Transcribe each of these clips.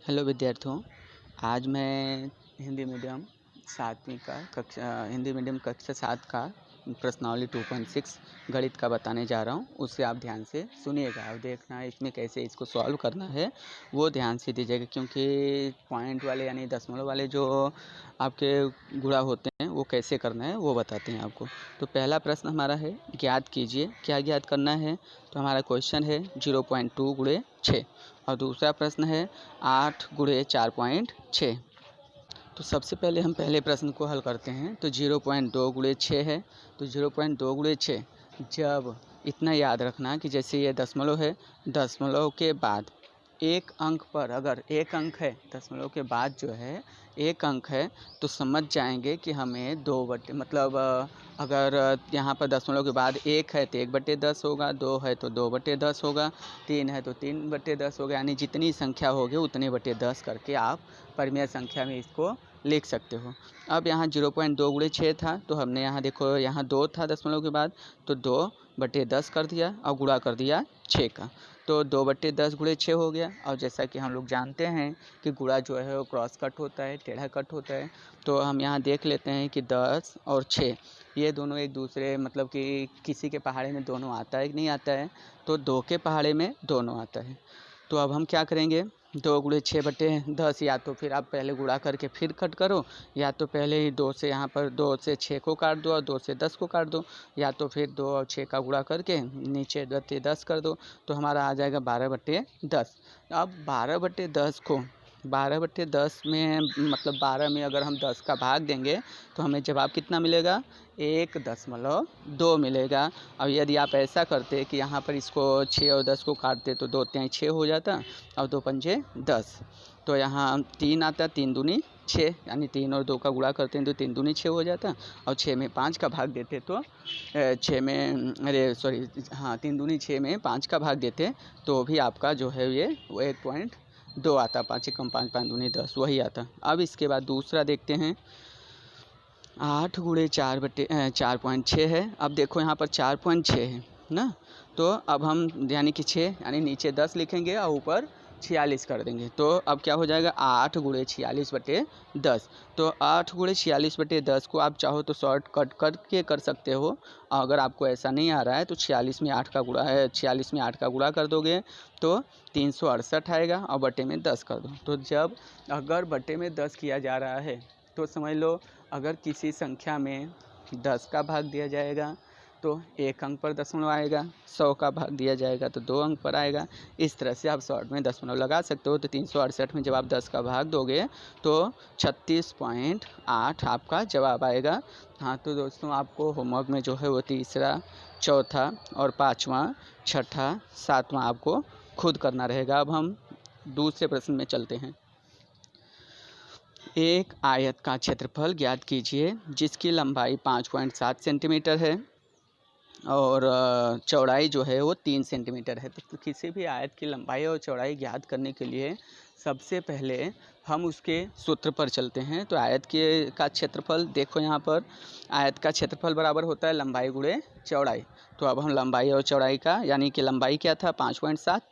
Hello विद्यार्थियों, आज मैं हिंदी मीडियम कक्षा 7 का प्रश्नावली 2.6 गणित का बताने जा रहा हूँ। उससे आप ध्यान से सुनिएगा और देखना इसमें कैसे इसको सॉल्व करना है वो ध्यान से दीजिएगा, क्योंकि पॉइंट वाले यानी दशमलव वाले जो आपके गुणा होते हैं वो कैसे करना है वो बताते हैं आपको। तो पहला प्रश्न हमारा है, ज्ञात कीजिए। क्या ज्ञात करना है? तो हमारा क्वेश्चन है 0.2 गुणे 6 और दूसरा प्रश्न है 8 गुणे 4.6। तो सबसे पहले हम पहले प्रश्न को हल करते हैं। तो 0.2 गुणे 6 है, तो 0.2 गुणे 6 जब इतना याद रखना कि जैसे ये दशमलव है, दशमलव के बाद एक अंक पर अगर एक अंक है, दशमलव के बाद जो है एक अंक है, तो समझ जाएंगे कि हमें अगर यहाँ पर दशमलव के बाद एक है तो 1/10 होगा, 2 है तो 2/10 होगा, 3 है तो 3/10 होगा, यानी जितनी संख्या होगी उतने बटे 10 करके आप परिमेय संख्या में इसको लिख सकते हो। अब यहाँ 0.2 गुणे 6 था, तो हमने यहाँ देखो यहाँ 2 था दशमलव के बाद, तो 2/10 कर दिया और गुणा कर दिया 6 का, तो 2/10 गुणे 6 हो गया। और जैसा कि हम लोग जानते हैं कि गुणा जो है वो क्रॉस कट होता है, टेढ़ा कट होता है, तो हम यहाँ देख लेते हैं कि 10 और 6 ये दोनों एक दूसरे कि किसी के पहाड़े में दोनों आता है कि नहीं आता है, तो 2 के पहाड़े में दोनों आता है। तो अब हम क्या करेंगे, 2 गुणे 6/10, या तो फिर आप पहले गुणा करके फिर कट करो, या तो पहले ही 2 से यहाँ पर 2 से 6 को काट दो और 2 से 10 को काट दो, या तो फिर 2 और 6 का गुणा करके नीचे 10 कर दो, तो हमारा आ जाएगा 12/10। अब 12/10 में 12 में अगर हम 10 का भाग देंगे तो हमें जवाब कितना मिलेगा? 1.2 मिलेगा। अब यदि आप ऐसा करते कि यहाँ पर इसको 6 और 10 को काटते तो 2 तिहाई 6 हो जाता और 2 पंजे 10, तो यहाँ 3 आता, 3 दूनी 6, यानी 3 और 2 का गुणा करते हैं तो 3 दूनी 6 हो जाता, और 6 में 5 का भाग देते तो 3 दूनी 6 में 5 का भाग देते तो भी आपका जो है ये वो 1.2 आता, 5 एकम 5, 5 दूनी 10 वही आता। अब इसके बाद दूसरा देखते हैं, 8 गुणे 4/6 है। अब देखो यहाँ पर 4.6 है ना, तो अब हम यानी कि 6 यानी नीचे 10 लिखेंगे और ऊपर 46 कर देंगे, तो अब क्या हो जाएगा 8 गुणे 46/10। तो 8 गुणे 46/10 को आप चाहो तो शॉर्ट कट करके कर सकते हो। अगर आपको ऐसा नहीं आ रहा है तो 46 में 8 का गुणा कर दोगे तो 368 आएगा और बटे में 10 कर दो। तो जब अगर बटे में 10 किया जा रहा है तो समझ लो अगर किसी संख्या में 10 का भाग दिया जाएगा तो 1 अंक पर दशमलव आएगा, 100 का भाग दिया जाएगा तो 2 अंक पर आएगा। इस तरह से आप शॉर्ट में दशमलव लगा सकते हो। तो 368 में जब आप 10 का भाग दोगे तो 36.8 आपका जवाब आएगा। हाँ, तो दोस्तों आपको होमवर्क में जो है वो तीसरा, चौथा और पाँचवा, छठा, सातवां आपको खुद करना रहेगा। अब हम दूसरे प्रश्न में चलते हैं। एक आयत का क्षेत्रफल ज्ञात कीजिए जिसकी लंबाई 5.7 सेंटीमीटर है और चौड़ाई जो है वो 3 सेंटीमीटर है। तो किसी भी आयत की लंबाई और चौड़ाई ज्ञात करने के लिए सबसे पहले हम उसके सूत्र पर चलते हैं। तो आयत का क्षेत्रफल देखो, यहाँ पर आयत का क्षेत्रफल बराबर होता है लंबाई गुणे चौड़ाई। तो अब हम लंबाई और चौड़ाई का, यानी कि लंबाई क्या था 5.7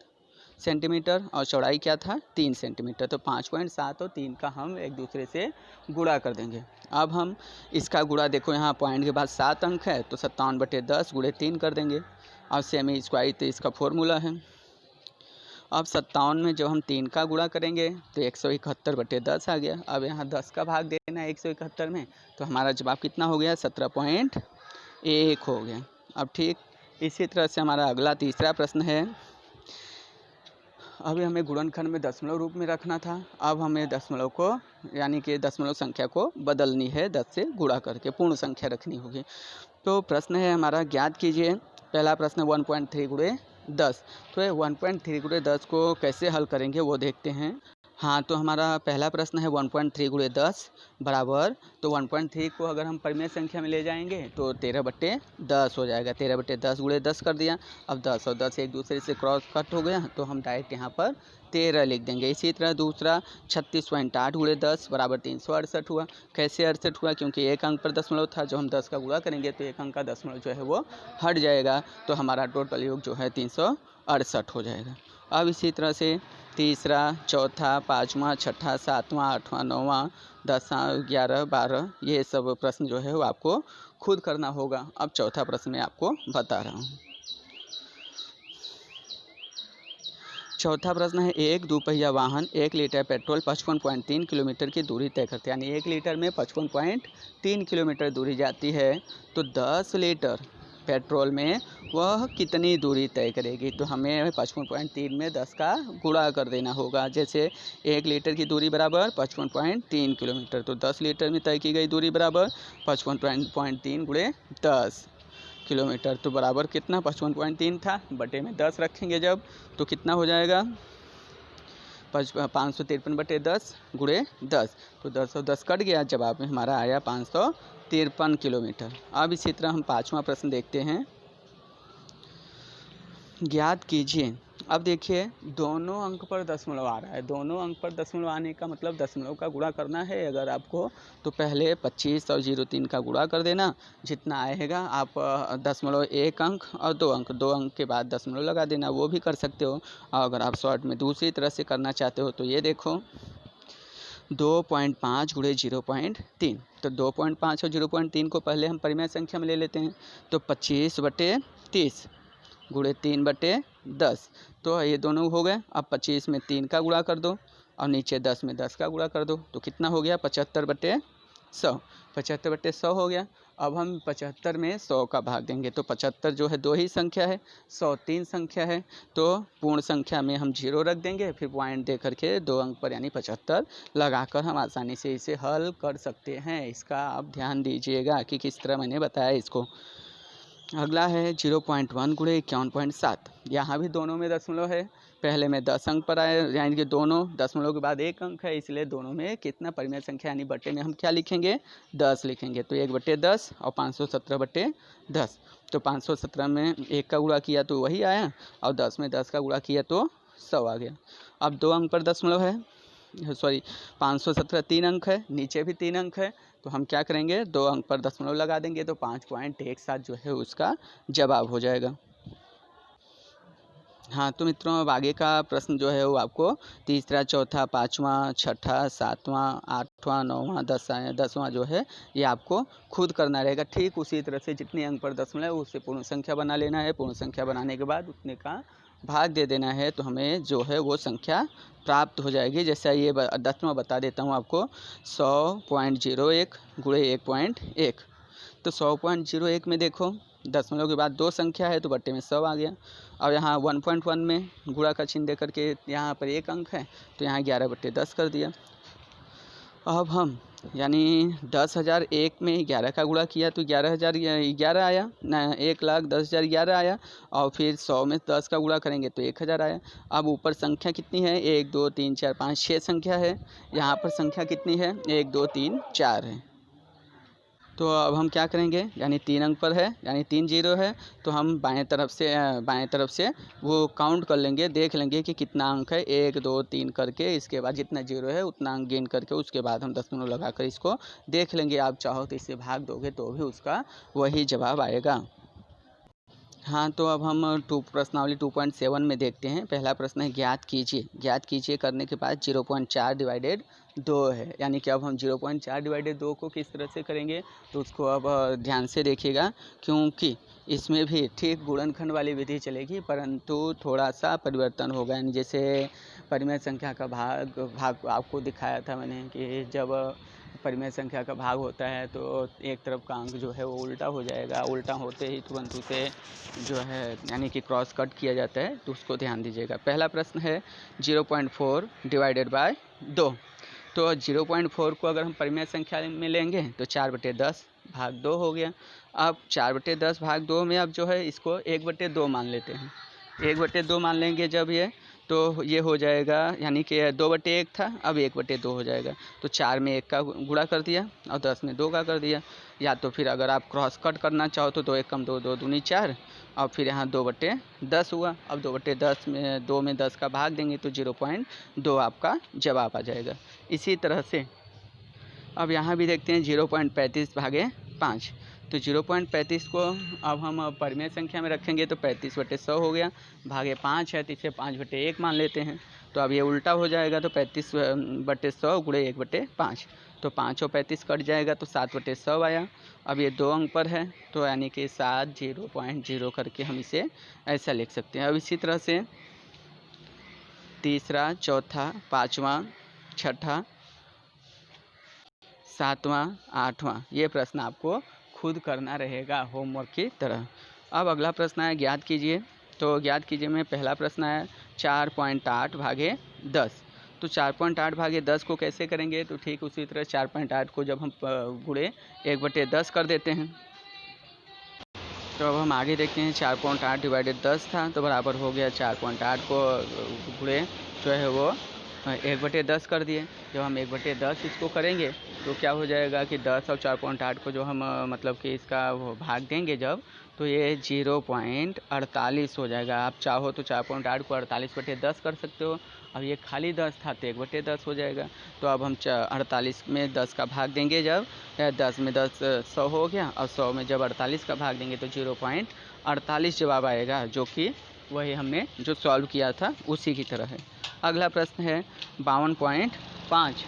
सेंटीमीटर और चौड़ाई क्या था 3 सेंटीमीटर, तो 5.7 और 3 का हम एक दूसरे से गुणा कर देंगे। अब हम इसका गुणा देखो, यहाँ पॉइंट के बाद 7 अंक है तो 57/10 गुणे 3 कर देंगे और सेमी स्क्वायर तो इसका फॉर्मूला है। अब 57 में जब हम 3 का गुणा करेंगे तो 171/10 आ गया। अब यहाँ 10 का भाग देना है 171 में, तो हमारा जवाब कितना हो गया 17.1 हो गया। अब ठीक इसी तरह से हमारा अगला तीसरा प्रश्न है। अभी हमें गुणनखंड में दशमलव रूप में रखना था, अब हमें दशमलव को यानी कि दशमलव संख्या को बदलनी है, 10 से गुणा करके पूर्ण संख्या रखनी होगी। तो प्रश्न है हमारा, ज्ञात कीजिए। पहला प्रश्न 1.3 गुणे 10। तो 1.3 गुणे 10 को कैसे हल करेंगे वो देखते हैं। हाँ, तो हमारा पहला प्रश्न है 1.3 गुणे 10 बराबर, तो 1.3 को अगर हम परिमेय संख्या में ले जाएंगे तो 13/10 हो जाएगा। 13/10 गुणे 10 कर दिया। अब 10 और 10 एक दूसरे से क्रॉस कट हो गया तो हम डायरेक्ट यहाँ पर 13 लिख देंगे। इसी तरह दूसरा 36.8 गुणे 10 बराबर 368 हुआ। कैसे 68 हुआ? क्योंकि एक अंक पर दशमलव था, जो हम 10 का गुणा करेंगे तो एक अंक का दशमलव जो है वो हट जाएगा, तो हमारा टोटल योग जो है 368 हो जाएगा। अब इसी तरह से तीसरा, चौथा, पाँचवा, छठा, सातवां, आठवां, नौवां, 10वां, 11, 12 ये सब प्रश्न जो है वो आपको खुद करना होगा। अब चौथा प्रश्न मैं आपको बता रहा हूँ। चौथा प्रश्न है, एक दोपहिया वाहन 1 लीटर पेट्रोल 55.3 किलोमीटर की दूरी तय करते हैं, यानी 1 लीटर में 55.3 किलोमीटर दूरी जाती है, तो 10 लीटर पेट्रोल में वह कितनी दूरी तय करेगी। तो हमें 55.3 में 10 का गुणा कर देना होगा। जैसे 1 लीटर की दूरी बराबर 55.3 किलोमीटर, तो 10 लीटर में तय की गई दूरी बराबर 55.3 गुणे 10 किलोमीटर, तो बराबर कितना 55.3 था, बटे में 10 रखेंगे जब, तो कितना हो जाएगा 553/10 गुणे 10, तो 10 और 10 कट गया, जवाब में हमारा आया 553 किलोमीटर। अब इसी तरह हम पाँचवा प्रश्न देखते हैं, ज्ञात कीजिए। अब देखिए दोनों अंक पर दशमलव आ रहा है, दोनों अंक पर दशमलव आने का मतलब दशमलव का गुणा करना है अगर आपको, तो पहले 25 और 03 का गुणा कर देना, जितना आएगा आप 0.1 अंक और 2 अंक के बाद दशमलव लगा देना, वो भी कर सकते हो। और अगर आप शॉर्ट में दूसरी तरह से करना चाहते हो तो ये देखो 2.5 गुणे 0.3, तो 2.5 और 0.3 को पहले हम परिमेय संख्या में ले लेते हैं, तो 25/30 गुणे 3/10, तो ये दोनों हो गए। अब 25 में 3 का गुणा कर दो और नीचे 10 में 10 का गुणा कर दो, तो कितना हो गया 75/100, 75/100 हो गया। अब हम 75 में 100 का भाग देंगे, तो 75 जो है 2 ही संख्या है, 100 3 संख्या है, तो पूर्ण संख्या में हम 0 रख देंगे, फिर पॉइंट दे करके 2 अंक पर यानी 75 लगाकर हम आसानी से इसे हल कर सकते हैं। इसका आप ध्यान दीजिएगा कि किस तरह मैंने बताया इसको। अगला है 0.1 गुणे 51.7, यहाँ भी दोनों में दशमलव है, पहले में 10 अंक पर आए, यानी कि दोनों दशमलव के बाद 1 अंक है, इसलिए दोनों में कितना परिमेय संख्या यानी बटे में हम क्या लिखेंगे 10 लिखेंगे, तो 1/10 और 517/10, तो 517 में 1 का गुणा किया तो वही आया और 10 में 10 का गुणा किया तो 100 आ गया। अब 2 अंक पर दशमलव है, 517 3 अंक है, नीचे भी 3 अंक है, तो हम क्या करेंगे 2 अंक पर दशमलव लगा देंगे, तो 5.17 जो है उसका जवाब हो जाएगा। हाँ तो मित्रों अब आगे का प्रश्न जो है वो आपको तीसरा, चौथा, पाँचवा, छठा, सातवां, आठवां, नौवां, 10वां जो है ये आपको खुद करना रहेगा। ठीक उसी तरह से जितने अंक पर दशमलव है उससे पूर्ण संख्या बना लेना है, पूर्ण संख्या बनाने के बाद उतने का भाग दे देना है, तो हमें जो है वो संख्या प्राप्त हो जाएगी। जैसा ये 10वां बता देता हूँ आपको, 100.01 गुणे 1.1, तो 100.01 में देखो दशमलव के बाद 2 संख्या है तो बट्टे में 100 आ गया, और यहाँ 1.1 में गुणा का चिन्ह दे करके यहाँ पर 1 अंक है तो यहाँ 11/10 कर दिया। अब हम यानी 10,001 में 11 का गुणा किया तो 11,011 आया ना, 1,10,011 आया, और फिर 100 में 10 का गुणा करेंगे तो 1,000 आया। अब ऊपर संख्या कितनी है 1 2 3 4 5 6 संख्या है, यहाँ पर संख्या कितनी है 1 2 3 4 है, तो अब हम क्या करेंगे यानी 3 अंक पर है यानी 3 0 है, तो हम बाएं तरफ से वो काउंट कर लेंगे, देख लेंगे कि कितना अंक है 1 2 3 करके, इसके बाद जितना 0 है उतना अंक गेन करके उसके बाद हम दशमलव लगाकर इसको देख लेंगे। आप चाहो तो इससे भाग दोगे तो भी उसका वही जवाब आएगा। हाँ तो अब हम प्रश्नावली 2.7 में देखते हैं। पहला प्रश्न है ज्ञात कीजिए करने के बाद 0.4 डिवाइडेड 2 है, यानी कि अब हम 0.4 डिवाइडेड 2 को किस तरह से करेंगे तो उसको अब ध्यान से देखिएगा, क्योंकि इसमें भी ठीक गुणनखंड वाली विधि चलेगी परंतु थोड़ा सा परिवर्तन होगा। यानी जैसे परिमेय संख्या का भाग आपको दिखाया था मैंने कि जब परिमेय संख्या का भाग होता है तो एक तरफ का अंक जो है वो उल्टा हो जाएगा, उल्टा होते ही तुरंत उसे जो है यानी कि क्रॉस कट किया जाता है, तो उसको ध्यान दीजिएगा। पहला प्रश्न है 0.4 डिवाइडेड बाय 2, तो 0.4 को अगर हम परिमेय संख्या में लेंगे तो 4/10 भाग 2 हो गया। अब 4/10 भाग 2 में अब जो है इसको 1/2 मान लेते हैं, 1/2 मान लेंगे जब ये, तो ये हो जाएगा यानी कि 2/1 था अब 1/2 हो जाएगा, तो 4 में 1 का गुणा कर दिया और 10 में 2 का कर दिया। या तो फिर अगर आप क्रॉस कट करना चाहो तो 2 1 कम 2 2 दूनी 4, और फिर यहाँ 2/10 हुआ। अब 2/10 में 2 में 10 का भाग देंगे तो 0.2 आपका जवाब आ जाएगा। इसी तरह से अब यहाँ भी देखते हैं 0.35 भागे 5, तो 0.35 को अब हम परिमेय संख्या में रखेंगे तो 35/100 हो गया, भागे 5 है तो इसे 5/1 मान लेते हैं। तो अब ये उल्टा हो जाएगा, तो 35/100 गुणे 1/5, तो 5 और 35 कट जाएगा तो 7/100 आया। अब ये 2 अंक पर है तो यानी कि 7 0.0 करके हम इसे ऐसा लिख सकते हैं। अब इसी तरह से तीसरा, चौथा, पाँचवा, छठा, सातवां, आठवां ये प्रश्न आपको खुद करना रहेगा होमवर्क की तरह। अब अगला प्रश्न है ज्ञात कीजिए। तो ज्ञात कीजिए में पहला प्रश्न है 4.8 भागे 10। तो 4.8 भागे 10 को कैसे करेंगे, तो ठीक उसी तरह 4.8 को जब हम गुणे 1/10 कर देते हैं। तो अब हम आगे देखते हैं 4.8 डिवाइडेड 10 था तो बराबर हो गया 4.8 को गुणे जो है वो 1/10 कर दिए। जब हम 1/10 इसको करेंगे तो क्या हो जाएगा कि 10 और 4.8 को जो हम मतलब कि इसका वो भाग देंगे जब, तो ये 0.48 हो जाएगा। आप चाहो तो 4.8 को 48/10 कर सकते हो। अब ये खाली 10 था तो 1/10 हो जाएगा। तो अब हम 48 में 10 का भाग देंगे जब, 10 में 10 100 हो गया, और 100 में जब 48 का भाग देंगे तो 0.48 जवाब आएगा, जो कि वही हमने जो सॉल्व किया था उसी की तरह है। अगला प्रश्न है 52.5।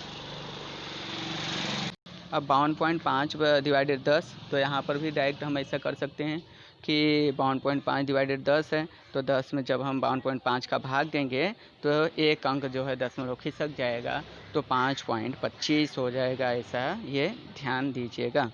अब 52.5 डिवाइडेड 10, तो यहाँ पर भी डायरेक्ट हम ऐसा कर सकते हैं कि 52.5 डिवाइडेड 10 है तो 10 में जब हम 52.5 का भाग देंगे तो एक अंक जो है दशमलव खिसक जाएगा तो 5.25 हो जाएगा। ऐसा ये ध्यान दीजिएगा।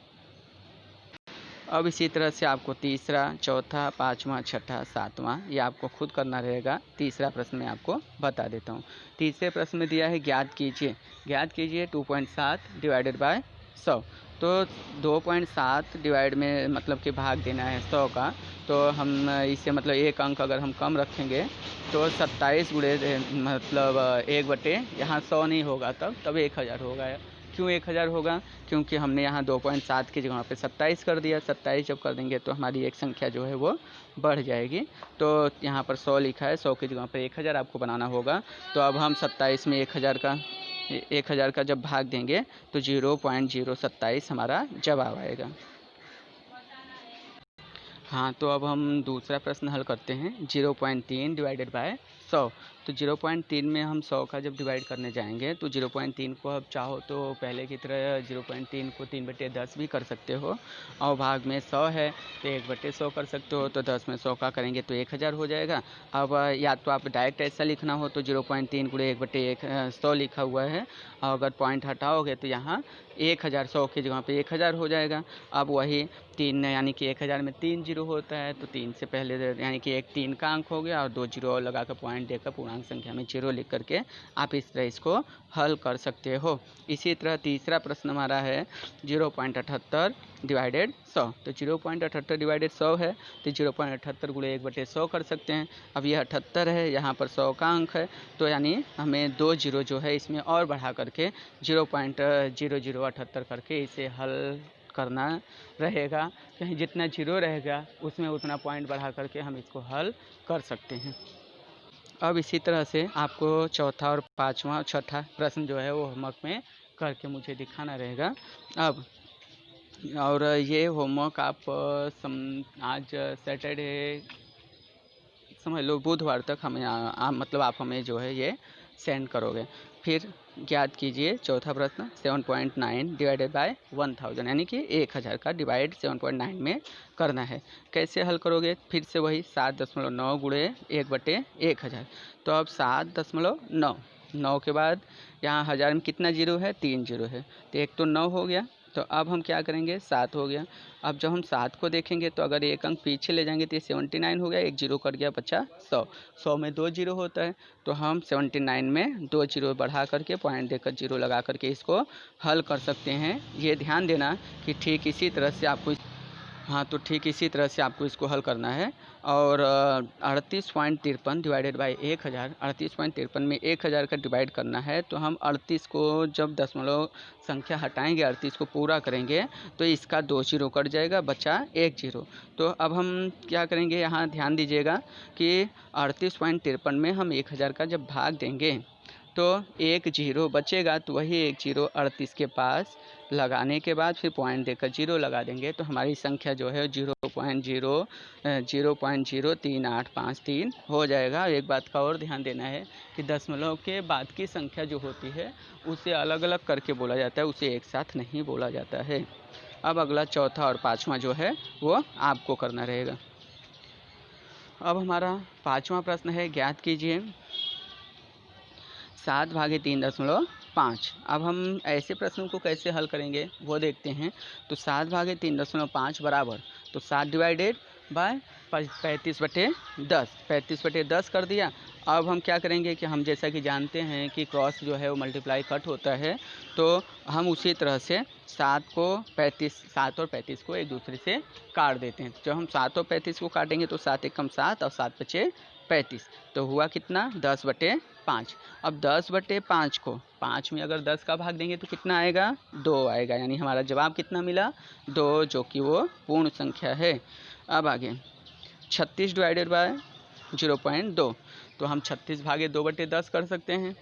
अब इसी तरह से आपको तीसरा, चौथा, पाँचवा, छठा, सातवां ये आपको खुद करना रहेगा। तीसरा प्रश्न मैं आपको बता देता हूँ। तीसरे प्रश्न में दिया है ज्ञात कीजिए। ज्ञात कीजिए 2.7 डिवाइडेड बाय 100। तो 2.7 डिवाइड में मतलब कि भाग देना है 100 का, तो हम इसे मतलब एक अंक अगर हम कम रखेंगे तो 27 गुणे मतलब 1/, यहाँ 100 नहीं होगा तब 1000 होगा। क्यों 1000 होगा, क्योंकि हमने यहाँ 2.7 की जगह पे 27 कर दिया। 27 जब कर देंगे तो हमारी एक संख्या जो है वो बढ़ जाएगी। तो यहाँ पर 100 लिखा है, 100 की जगह पे 1000 आपको बनाना होगा। तो अब हम 27 में 1000 का जब भाग देंगे तो 0.027 हमारा जवाब आएगा। हाँ, तो अब हम दूसरा प्रश्न हल करते हैं 0.3 डिवाइडेड बाय 100। तो 0.3 में हम 100 का जब डिवाइड करने जाएंगे तो 0.3 को अब चाहो तो पहले की तरह 0.3 को 3/10 भी कर सकते हो, और भाग में 100 है तो 1/100 कर सकते हो। तो 10 में 100 का करेंगे तो 1000 हो जाएगा। अब या तो आप डायरेक्ट ऐसा लिखना हो तो 0.3 गुणे 1/100 लिखा हुआ है, और अगर पॉइंट हटाओगे तो यहाँ 1000, 100 की जगह पे 1000 हो जाएगा। अब वही 3 यानी कि 1000 में 3 जीरो होता है तो 3 से पहले यानी कि एक 3 का अंक हो गया और 2 जीरो और लगा कर पॉइंट देकर पूर्णांक संख्या में 0 लिख करके आप इस तरह इसको हल कर सकते हो। इसी तरह तीसरा प्रश्न हमारा है 0.78 डिवाइडेड 100। तो 0.78 डिवाइडेड 100 है तो 0.78 गुणे 1/100 कर सकते हैं। अब यह 78 है, यहाँ पर 100 का अंक है तो यानी हमें 2 जीरो जो है इसमें और बढ़ा करके 0.0078 करके इसे हल करना रहेगा। कहीं जितना जीरो रहेगा उसमें उतना पॉइंट बढ़ा करके हम इसको हल कर सकते हैं। अब इसी तरह से आपको चौथा और पाँचवा और छठा प्रश्न जो है वो होमवर्क में करके मुझे दिखाना रहेगा। अब और ये होमवर्क आप आज सैटरडे समझ लो बुधवार तक हमें मतलब आप हमें जो है ये सेंड करोगे। फिर ज्ञात कीजिए चौथा प्रश्न 7.9 डिवाइडेड बाय 1000, यानी कि 1000 का डिवाइड 7.9 में करना है। कैसे हल करोगे, फिर से वही 7.9 गुणे 1/1000। तो अब 7.9 के बाद यहाँ 1000 में कितना जीरो है, 3 जीरो है तो एक तो 9 हो गया। तो अब हम क्या करेंगे, 7 हो गया। अब जब हम 7 को देखेंगे तो अगर एक अंक पीछे ले जाएंगे तो ये 79 हो गया, एक जीरो कट गया, बचा 100। 100 में 2 जीरो होता है तो हम 79 में 2 जीरो बढ़ा करके पॉइंट देकर जीरो लगा करके इसको हल कर सकते हैं। ये ध्यान देना कि ठीक इसी तरह से आपको ठीक इसी तरह से आपको इसको हल करना है। और 38.53 डिवाइडेड बाई 1000, 38.53 में 1000 का डिवाइड करना है तो हम 38 को जब दशमलव संख्या हटाएंगे, 38 को पूरा करेंगे तो इसका 2 जीरो कट जाएगा, बचा 1 जीरो। तो अब हम क्या करेंगे, यहाँ ध्यान दीजिएगा कि 38.53 में हम 1000 का जब भाग देंगे तो एक जीरो बचेगा, तो वही एक जीरो 38 के पास लगाने के बाद फिर पॉइंट देकर जीरो लगा देंगे, तो हमारी संख्या जो है 0.03853 हो जाएगा। एक बात का और ध्यान देना है कि दशमलव के बाद की संख्या जो होती है उसे अलग अलग करके बोला जाता है, उसे एक साथ नहीं बोला जाता है। अब अगला चौथा और पाँचवा जो है वो आपको करना रहेगा। अब हमारा पाँचवा प्रश्न है, ज्ञात कीजिए 7/3.5। अब हम ऐसे प्रश्नों को कैसे हल करेंगे वो देखते हैं। तो 7/3.5 बराबर, तो 7 डिवाइडेड बाय 35/10, 35/10 कर दिया। अब हम क्या करेंगे कि हम जैसा कि जानते हैं कि क्रॉस जो है वो मल्टीप्लाई कट होता है, तो हम उसी तरह से 7 और 35 को एक दूसरे से काट देते हैं। जब हम 7 और 35 को काटेंगे तो 7 एकम 7 और 7 पचे 35, तो हुआ कितना 10/5। अब 10/5 को 5 में अगर 10 का भाग देंगे तो कितना आएगा 2 आएगा, यानी हमारा जवाब कितना मिला 2, जो कि वो पूर्ण संख्या है। अब आगे 36 डिवाइडेड बाय 0.2, तो हम 36/2/10 कर सकते हैं।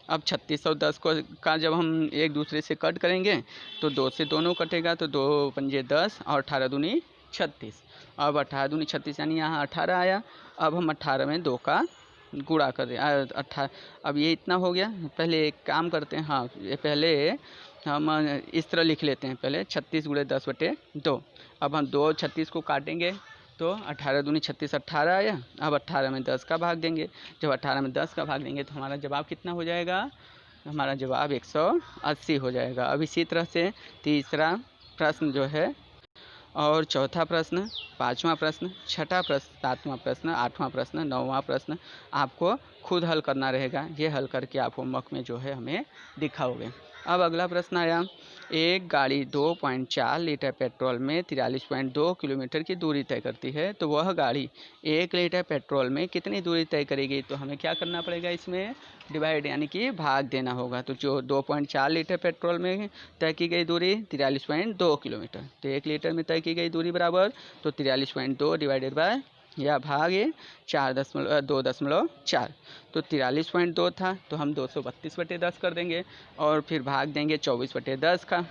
अब 36 और 10 को का जब हम एक दूसरे से कट करेंगे तो 2 से दोनों कटेगा, तो 2 पंजे 10 और 18 दूनी 36। अब 18 दूनी 36 यानी यहाँ 18 आया। अब हम 18 में 2 का गुणा कर दें 18। अब ये इतना हो गया। पहले एक काम करते हैं, हाँ ये पहले हम इस तरह लिख लेते हैं, पहले 36 × 10/2। अब हम 2 36 को काटेंगे तो 18 दूनी 36 18 आया। अब 18 में 10 का भाग देंगे, जब 18 में 10 का भाग देंगे तो हमारा जवाब कितना हो जाएगा, हमारा जवाब 180 हो जाएगा। अब इसी तरह से तीसरा प्रश्न जो है और चौथा प्रश्न, पाँचवा प्रश्न, छठा प्रश्न, सातवां प्रश्न, आठवां प्रश्न, नौवां प्रश्न आपको खुद हल करना रहेगा। ये हल करके आप होमवर्क में जो है हमें दिखाओगे। अब अगला प्रश्न आया, एक गाड़ी 2.4 लीटर पेट्रोल में 43.2 किलोमीटर की दूरी तय करती है, तो वह गाड़ी 1 लीटर पेट्रोल में कितनी दूरी तय करेगी। तो हमें क्या करना पड़ेगा, इसमें डिवाइड यानी कि भाग देना होगा। तो जो 2.4 लीटर पेट्रोल में तय की गई दूरी 43.2 किलोमीटर, तो 1 लीटर में तय की गई दूरी बराबर, तो 43.2 डिवाइडेड बाय या भाग 2.4, तो 43.2 था, तो हम 232/10 कर देंगे और फिर भाग देंगे 24/10 का।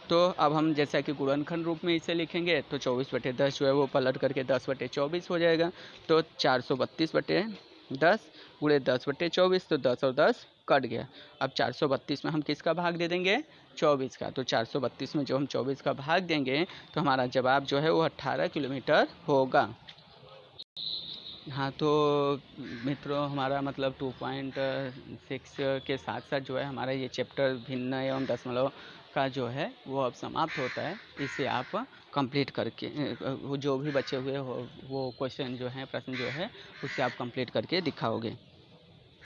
तो अब हम जैसा कि गुणनखंड रूप में इसे लिखेंगे, तो 24/10 जो है वो पलट करके 10/24 हो जाएगा। तो 432/10 गुणे 10/24, तो 10 और 10 कट गया। अब 432 में हम किसका भाग दे देंगे, 24 का। तो 432 में जो हम 24 का भाग देंगे तो हमारा जवाब जो है वो 18 किलोमीटर होगा। हाँ, तो मित्रों हमारा मतलब 2.6 के साथ साथ जो है हमारा ये चैप्टर भिन्न एवं दशमलव का जो है वो अब समाप्त होता है। इसे आप कंप्लीट करके वो जो भी बचे हुए हो वो क्वेश्चन जो हैं, प्रश्न जो है, उससे आप कंप्लीट करके दिखाओगे।